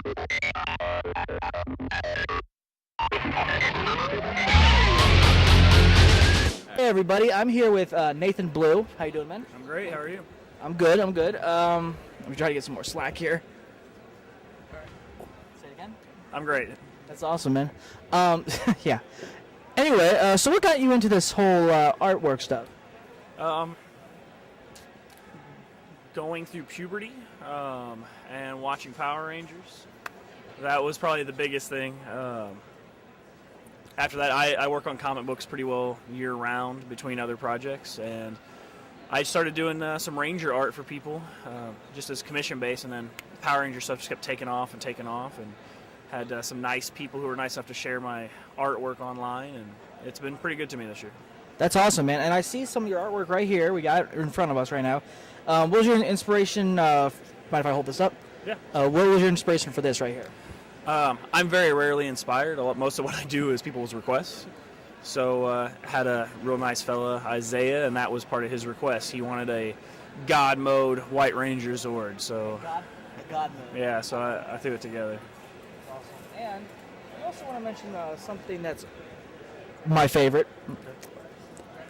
Hey everybody, I'm here with Nathan Blue. How you doing, man? I'm great. How are you? I'm good. I'm good. Let me try to get some more slack here. Say it again. I'm great. That's awesome, man. Yeah. Anyway, so what got you into this whole artwork stuff? Going through puberty and watching Power Rangers. That was probably the biggest thing. After that, I work on comic books pretty well year-round between other projects, and I started doing some Ranger art for people, just as commission-based, and then Power Ranger stuff just kept taking off, and had some nice people who were nice enough to share my artwork online, and it's been pretty good to me this year. That's awesome, man. And I see some of your artwork right here. We got it in front of us right now. What was your inspiration? Mind if I hold this up? Yeah. What was your inspiration for this right here? I'm very rarely inspired. Most of what I do is people's requests. So had a real nice fella, Isaiah, and that was part of his request. He wanted a God mode White Ranger Zord. So God mode. yeah, so I threw it together. Awesome. And I also want to mention something that's my favorite.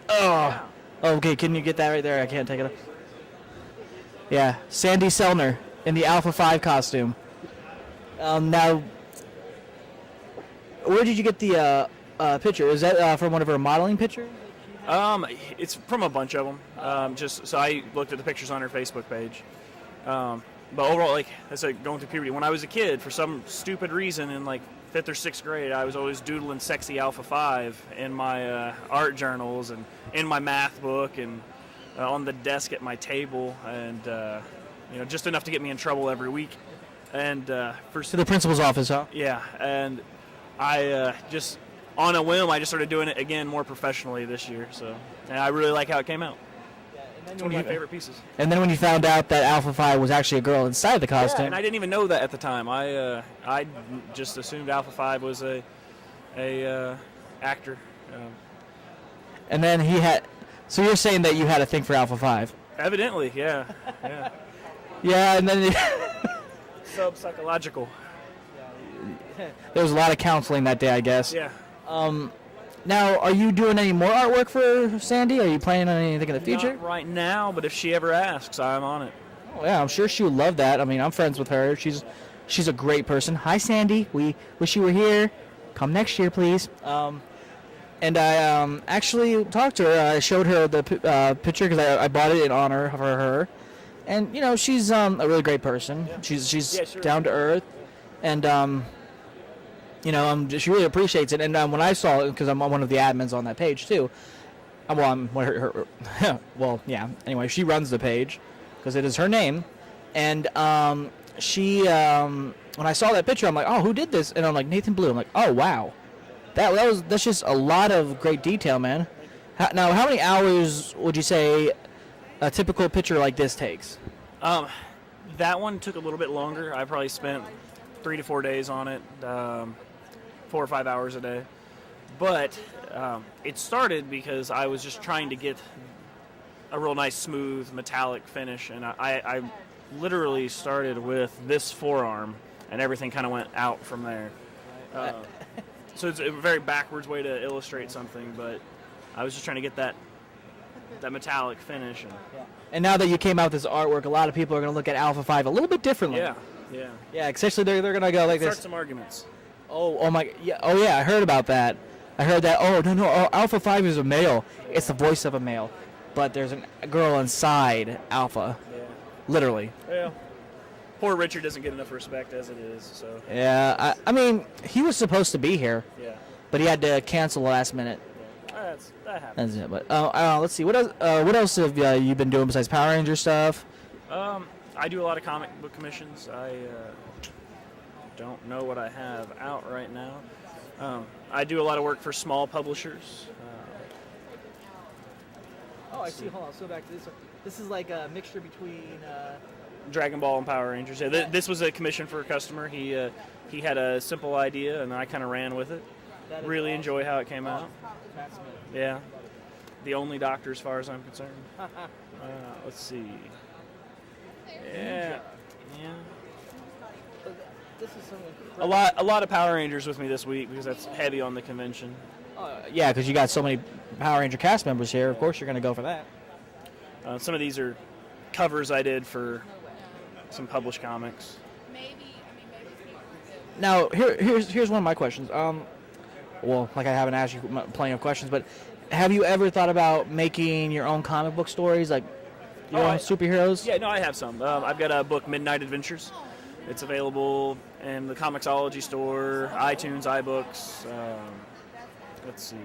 Oh, okay. Can you get that right there? I can't take it up. Yeah, Sandy Selner in the Alpha 5 costume. Now, where did you get the picture? Is that from one of her modeling pictures? It's from a bunch of them. Just so I looked at the pictures on her Facebook page. But overall, like I said, going through puberty, when I was a kid, for some stupid reason, in like 5th or 6th grade, I was always doodling sexy Alpha 5 in my art journals and in my math book and on the desk at my table, and just enough to get me in trouble every week. And to the principal's office, huh? Yeah, and I just on a whim, I just started doing it again more professionally this year. So, and I really like how it came out. It's one of my favorite pieces. And then when you found out that Alpha 5 was actually a girl inside the costume. Yeah, and I didn't even know that at the time. I just assumed Alpha 5 was a actor. And then he had. So you're saying that you had a thing for Alpha 5? Evidently, yeah. Yeah. Yeah, and then Sub-psychological. There was a lot of counseling that day, I guess. Yeah. Now, are you doing any more artwork for Sandy? Are you planning on anything in the future? Not right now, but if she ever asks, I'm on it. Oh, yeah, I'm sure she would love that. I mean, I'm friends with her. She's a great person. Hi, Sandy. We wish you were here. Come next year, please. And I actually talked to her. I showed her the picture because I bought it in honor of her. And, she's a really great person. Yeah. She's down to earth. And, she really appreciates it. And when I saw it, because I'm one of the admins on that page, too. Well, yeah. Anyway, she runs the page because it is her name. And she, when I saw that picture, I'm like, oh, who did this? And I'm like, Nathan Blue. I'm like, oh, wow. That's just a lot of great detail, man. Now, how many hours would you say a typical picture like this takes? That one took a little bit longer. I probably spent 3 to 4 days on it, 4 or 5 hours a day. But it started because I was just trying to get a real nice, smooth, metallic finish, and I literally started with this forearm, and everything kind of went out from there. So it's a very backwards way to illustrate something, but I was just trying to get that metallic finish. And now that you came out with this artwork, a lot of people are going to look at Alpha 5 a little bit differently. Yeah. Yeah, especially they're going to go like this. Start some arguments. Oh my, yeah. Oh yeah, I heard about that. I heard that. Oh no, Alpha 5 is a male. It's the voice of a male, but there's a girl inside Alpha. Yeah. Literally. Yeah. Poor Richard doesn't get enough respect as it is. So. Yeah, I mean, he was supposed to be here. Yeah. But he had to cancel last minute. Yeah. That happens. That's it. But let's see. What else have you been doing besides Power Ranger stuff? I do a lot of comic book commissions. I don't know what I have out right now. I do a lot of work for small publishers. I see. Hold on. Let's go back to this one. This is like a mixture between Dragon Ball and Power Rangers. Yeah, this was a commission for a customer. He had a simple idea, and I kind of ran with it. Really enjoy how it came out. Yeah. The only doctor as far as I'm concerned. Let's see. Yeah. This is some A lot of Power Rangers with me this week because that's heavy on the convention. Yeah, because you got so many Power Ranger cast members here. Of course, you're going to go for that. Some of these are covers I did for some published comics. Now, here's one of my questions. Well, like I haven't asked you plenty of questions, but have you ever thought about making your own comic book stories, like your own superheroes? Yeah, no, I have some. I've got a book, Midnight Adventures. It's available in the Comixology store, iTunes, iBooks. Let's see,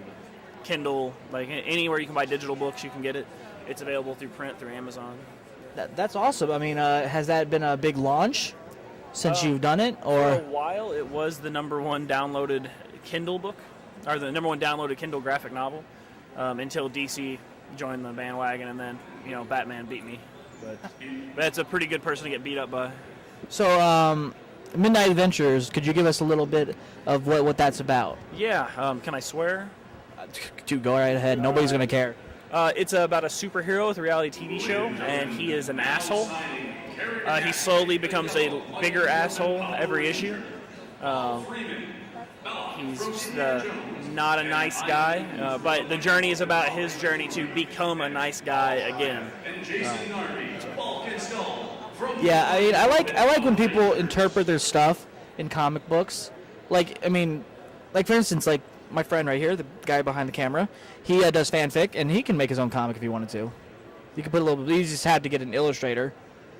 Kindle, like anywhere you can buy digital books, you can get it. It's available through print, through Amazon. That's awesome. I mean, has that been a big launch since you've done it, or? For a while, it was the #1 downloaded Kindle book, or the #1 downloaded Kindle graphic novel, until DC joined the bandwagon, and then Batman beat me. But that's a pretty good person to get beat up by. So, Midnight Adventures. Could you give us a little bit of what that's about? Yeah. Can I swear? Dude, go right ahead. Nobody's gonna care. It's about a superhero with a reality TV show, and he is an asshole. He slowly becomes a bigger asshole every issue. He's just not a nice guy, but the journey is about his journey to become a nice guy again. Yeah, I mean, I like when people interpret their stuff in comic books. Like for instance, like my friend right here, the guy behind the camera, he does fanfic, and he can make his own comic if he wanted to. You can put a little. You just had to get an illustrator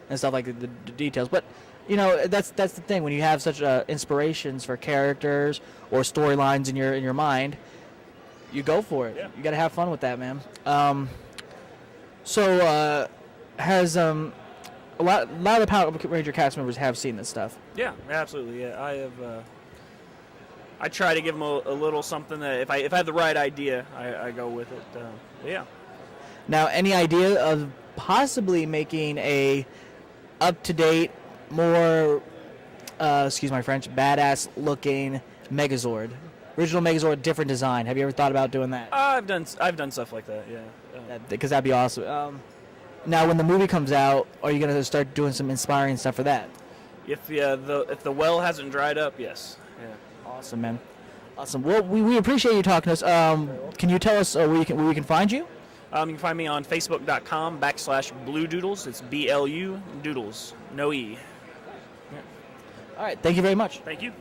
and stuff like the details. But that's the thing when you have such inspirations for characters or storylines in your mind, you go for it. Yeah. You got to have fun with that, man. Has a lot of the Power Ranger cast members have seen this stuff. Yeah, absolutely. Yeah, I have. I try to give them a little something that if I have the right idea, I go with it. Yeah. Now, any idea of possibly making a up-to-date, more, excuse my French, badass-looking Megazord? Original Megazord, different design. Have you ever thought about doing that? I've done stuff like that. Yeah. Because that'd be awesome. Now, when the movie comes out, are you gonna start doing some inspiring stuff for that? If the well hasn't dried up, yes. Yeah. Awesome, man. Awesome. Well, we appreciate you talking to us. Can you tell us where we can find you? You can find me on Facebook.com/Blue Doodles. It's BLU Doodles, no E. All right. Thank you very much. Thank you.